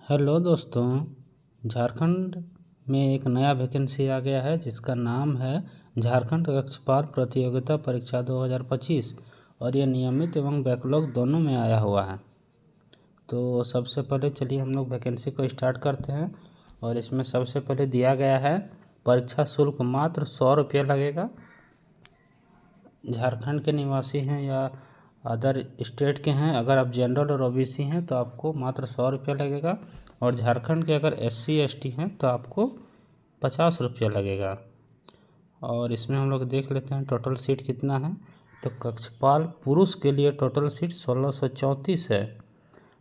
Hello दोस्तों, झारखंड में एक नया वैकेंसी आ गया है जिसका नाम है झारखंड कक्षपाल प्रतियोगिता परीक्षा 2025 और ये नियमित एवं बैकलॉग दोनों में आया हुआ है। तो सबसे पहले चलिए हम लोग वैकेंसी को स्टार्ट करते हैं। और इसमें सबसे पहले दिया गया है परीक्षा शुल्क मात्र 100 रुपये लगेगा। झारखंड के निवासी हैं या अदर स्टेट के हैं, अगर आप जनरल और ओबीसी हैं तो आपको मात्र 100 रुपये लगेगा। और झारखंड के अगर SC ST हैं तो आपको 50 रुपये लगेगा। और इसमें हम लोग देख लेते हैं टोटल सीट कितना है। तो कक्षपाल पुरुष के लिए टोटल सीट 1634 है,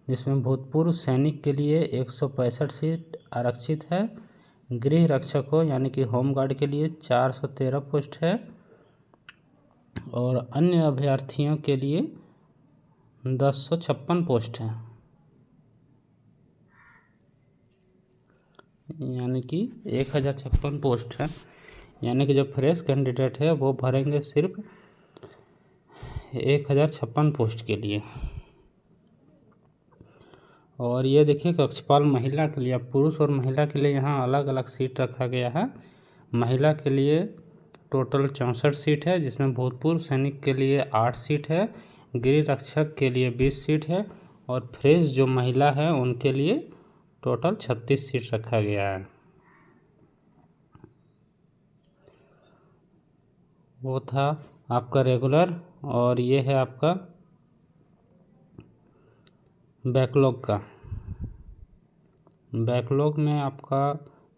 जिसमें भूतपूर्व सैनिक के लिए 165 सीट आरक्षित है। गृह रक्षकों यानी कि होमगार्ड के लिए 413 पोस्ट है और अन्य अभ्यर्थियों के लिए 1056 पोस्ट हैं, यानी कि 1056 पोस्ट है। यानी कि जो फ्रेश कैंडिडेट है वो भरेंगे सिर्फ 1056 पोस्ट के लिए। और ये देखिए कक्षपाल महिला के लिए, अब पुरुष और महिला के लिए यहाँ अलग अलग सीट रखा गया है। महिला के लिए टोटल 64 सीट है, जिसमें भूतपूर्व सैनिक के लिए 8 सीट है, गृह रक्षक के लिए 20 सीट है और फ्रेश जो महिला है उनके लिए टोटल 36 सीट रखा गया है। वो था आपका रेगुलर और ये है आपका बैकलॉग का। बैकलॉग में आपका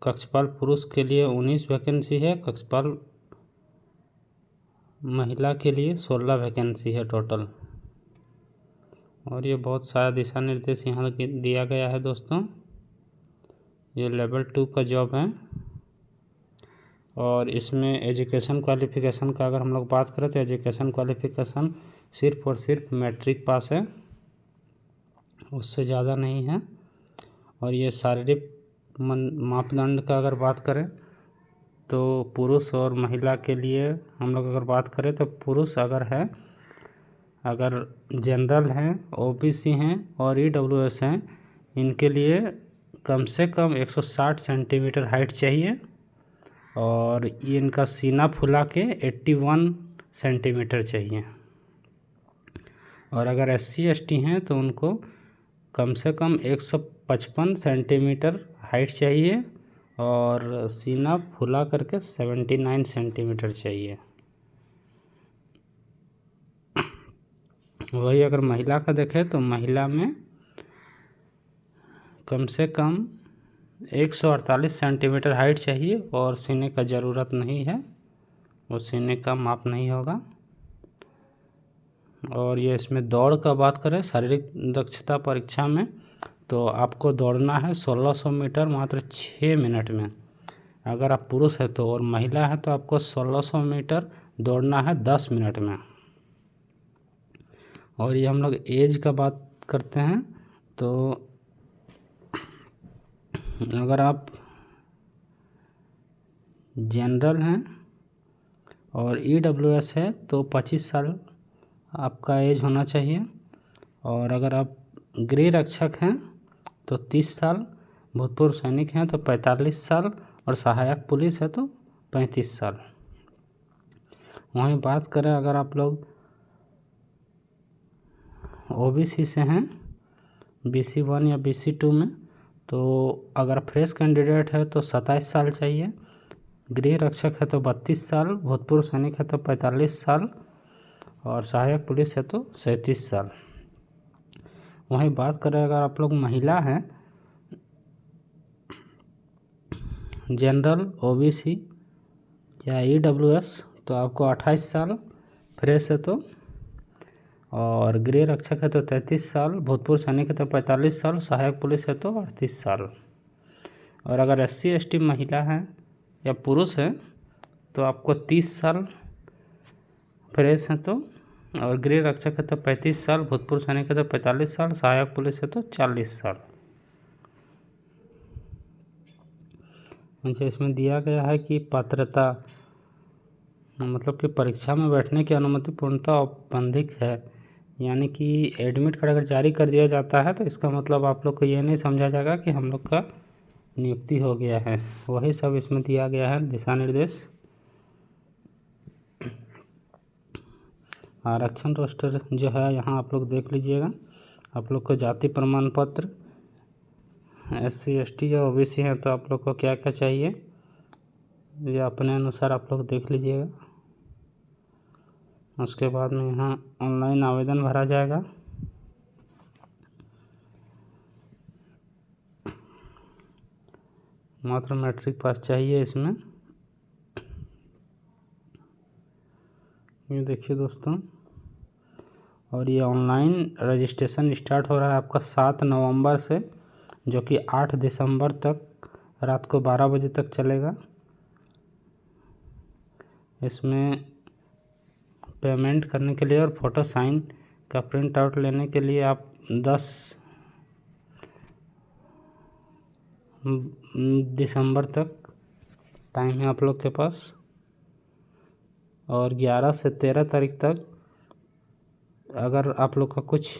कक्षपाल पुरुष के लिए 19 वैकेंसी है, कक्षपाल महिला के लिए 16 वैकेंसी है टोटल। और ये बहुत सारा दिशा निर्देश यहाँ दिया गया है दोस्तों। ये लेवल 2 का जॉब है और इसमें एजुकेशन क्वालिफिकेशन का अगर हम लोग बात करें तो एजुकेशन क्वालिफिकेशन सिर्फ और सिर्फ मैट्रिक पास है, उससे ज़्यादा नहीं है। और ये शारीरिक मापदंड का अगर बात करें तो पुरुष और महिला के लिए हम लोग अगर बात करें तो पुरुष अगर जनरल हैं, ओबीसी हैं और EWS हैं, इनके लिए कम से कम 160 सेंटीमीटर हाइट चाहिए और ये इनका सीना फुला के 81 सेंटीमीटर चाहिए। और अगर SC ST हैं तो उनको कम से कम 155 सेंटीमीटर हाइट चाहिए और सीना फुला करके 79 सेंटीमीटर चाहिए। वही अगर महिला का देखें तो महिला में कम से कम 148 सेंटीमीटर हाइट चाहिए और सीने का ज़रूरत नहीं है, वो सीने का माप नहीं होगा। और ये इसमें दौड़ का बात करें शारीरिक दक्षता परीक्षा में तो आपको दौड़ना है 1600 मीटर मात्र 6 मिनट में। अगर आप पुरुष है तो और महिला है तो आपको 1600 मीटर दौड़ना है 10 मिनट में। और ये हम लोग एज का बात करते हैं तो अगर आप जनरल हैं और EWS है तो 25 साल आपका एज होना चाहिए। और अगर आप गृह रक्षक हैं तो 30 साल, भूतपूर्व सैनिक हैं तो 45 साल और सहायक पुलिस है तो 35 साल। वहीं बात करें अगर आप लोग OBC से हैं BC1 या BC2 में तो अगर फ्रेश कैंडिडेट है तो 27 साल चाहिए, गृह रक्षक है तो 32 साल, भूतपूर्व सैनिक है तो 45 साल और सहायक पुलिस है तो 37 साल। वहीं बात करें अगर आप लोग महिला हैं जनरल, OBC या EWS तो आपको 28 साल, फ्रेश है तो, और गृह रक्षक है तो 33 साल, भूतपूर्व सैनिक है तो 45 साल, सहायक पुलिस है तो 38 साल। और अगर SC ST महिला है या पुरुष है तो आपको 30 साल, फ्रेश है तो, और गृह रक्षक है तो 35 साल, भूतपूर्व सैनिक है तो 45 साल, सहायक पुलिस है तो 40 साल। अच्छा, इसमें दिया गया है कि पात्रता मतलब कि परीक्षा में बैठने की अनुमति पूर्णतः औपबंधिक है, यानी कि एडमिट कार्ड अगर जारी कर दिया जाता है तो इसका मतलब आप लोग को ये नहीं समझा जाएगा कि हम लोग का नियुक्ति हो गया है। वही सब इसमें दिया गया है दिशा निर्देश। आरक्षण रोस्टर जो है यहाँ आप लोग देख लीजिएगा। आप लोग को जाति प्रमाण पत्र, SC ST या OBC है तो आप लोग को क्या क्या चाहिए ये अपने अनुसार आप लोग देख लीजिएगा। उसके बाद में यहाँ ऑनलाइन आवेदन भरा जाएगा। मात्र मैट्रिक पास चाहिए इसमें। ये देखिए दोस्तों, और ये ऑनलाइन रजिस्ट्रेशन स्टार्ट हो रहा है आपका 7 नवंबर से, जो कि 8 दिसंबर तक रात को 12 बजे तक चलेगा। इसमें पेमेंट करने के लिए और फ़ोटो साइन का प्रिंट आउट लेने के लिए आप 10 दिसंबर तक टाइम है आप लोग के पास, और 11 से 13 तारीख तक अगर आप लोग का कुछ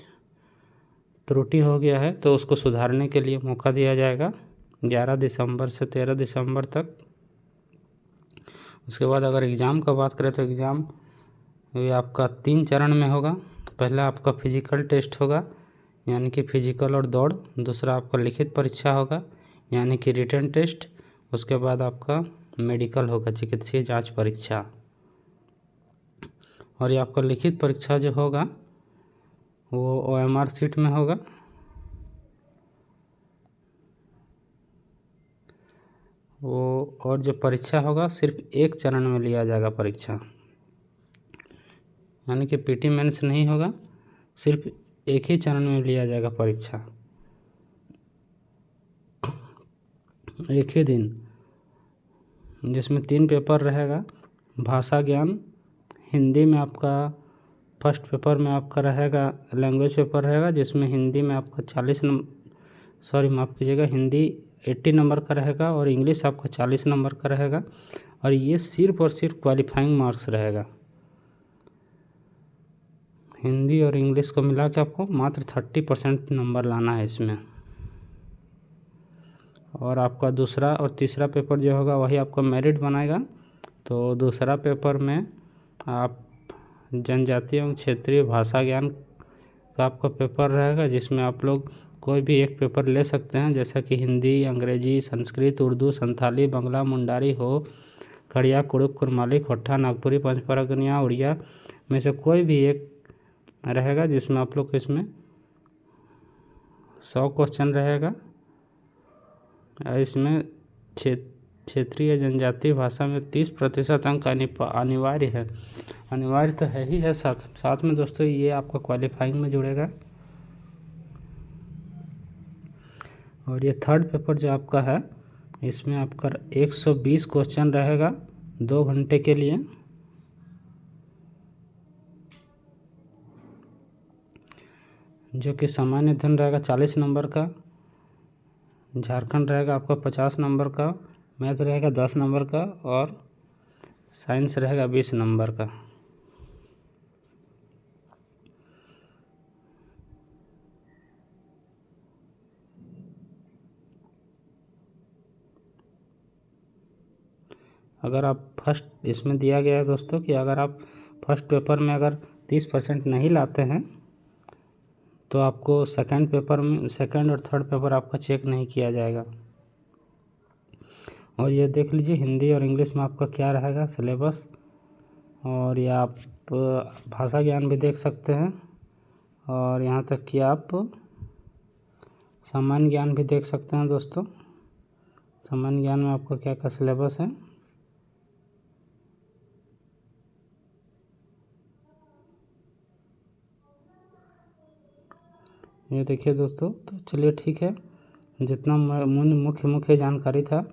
त्रुटि हो गया है तो उसको सुधारने के लिए मौका दिया जाएगा 11 दिसंबर से 13 दिसंबर तक। उसके बाद अगर एग्ज़ाम का बात करें तो एग्ज़ाम ये आपका 3 चरण में होगा। पहला आपका फिजिकल टेस्ट होगा, यानी कि फिजिकल और दौड़। दूसरा आपका लिखित परीक्षा होगा, यानी कि रिटन टेस्ट। उसके बाद आपका मेडिकल होगा, चिकित्सीय जांच परीक्षा। और ये आपका लिखित परीक्षा जो होगा वो OMR सीट में होगा। वो और जो परीक्षा होगा सिर्फ एक चरण में लिया जाएगा परीक्षा, यानी कि PT मेंस नहीं होगा, सिर्फ एक ही चरण में लिया जाएगा परीक्षा, एक ही दिन, जिसमें 3 पेपर रहेगा। भाषा ज्ञान, हिंदी में आपका फर्स्ट पेपर में आपका रहेगा लैंग्वेज पेपर रहेगा, जिसमें हिंदी में आपका 40 हिंदी 80 नंबर का रहेगा और इंग्लिश आपका 40 नंबर का रहेगा। और ये सिर्फ और सिर्फ क्वालिफाइंग मार्क्स रहेगा। हिंदी और इंग्लिश को मिला के आपको मात्र 30% नंबर लाना है इसमें। और आपका दूसरा और तीसरा पेपर जो होगा वही आपका मेरिट बनाएगा। तो दूसरा पेपर में आप जनजातीय एवं क्षेत्रीय भाषा ज्ञान का आपका पेपर रहेगा, जिसमें आप लोग कोई भी एक पेपर ले सकते हैं, जैसा कि हिंदी, अंग्रेजी, संस्कृत, उर्दू, संथाली, बंगला, मुंडारी, हो, खड़िया, कुड़ुक, कुरमाली, खोट्ठा, नागपुरी, पंचपरगनिया, उड़िया में से कोई भी एक रहेगा, जिसमें आप लोग को इसमें 100 क्वेश्चन रहेगा। इसमें क्षेत्रीय जनजातीय भाषा में 30% अंक अनिवार्य है। अनिवार्य तो है ही है, साथ में दोस्तों ये आपका क्वालिफाइंग में जुड़ेगा। और ये थर्ड पेपर जो आपका है इसमें आपका 120 क्वेश्चन रहेगा 2 घंटे के लिए, जो कि सामान्य अध्ययन रहेगा 40 नंबर का, झारखंड रहेगा आपका 50 नंबर का, मैथ रहेगा 10 नंबर का और साइंस रहेगा 20 नंबर का। अगर आप फर्स्ट इसमें दिया गया है दोस्तों कि अगर आप फर्स्ट पेपर में अगर 30% नहीं लाते हैं तो आपको सेकंड पेपर में, सेकंड और थर्ड पेपर आपका चेक नहीं किया जाएगा। और ये देख लीजिए हिंदी और इंग्लिश में आपका क्या रहेगा सिलेबस। और ये आप भाषा ज्ञान भी देख सकते हैं, और यहाँ तक कि आप सामान्य ज्ञान भी देख सकते हैं दोस्तों। सामान्य ज्ञान में आपका क्या क्या सिलेबस है। ये देखिए दोस्तों, तो चलिए ठीक है, जितना मुख्य जानकारी था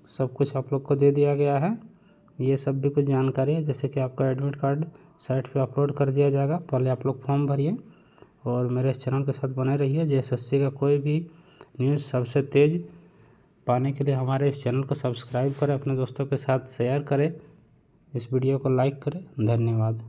सब कुछ आप लोग को दे दिया गया है। ये सब भी कुछ जानकारी है, जैसे कि आपका एडमिट कार्ड साइट पे अपलोड कर दिया जाएगा। पहले आप लोग फॉर्म भरिए और मेरे इस चैनल के साथ बने रहिए। JSSC का कोई भी न्यूज़ सबसे तेज़ पाने के लिए हमारे इस चैनल को सब्सक्राइब करें, अपने दोस्तों के साथ शेयर करें, इस वीडियो को लाइक करें। धन्यवाद।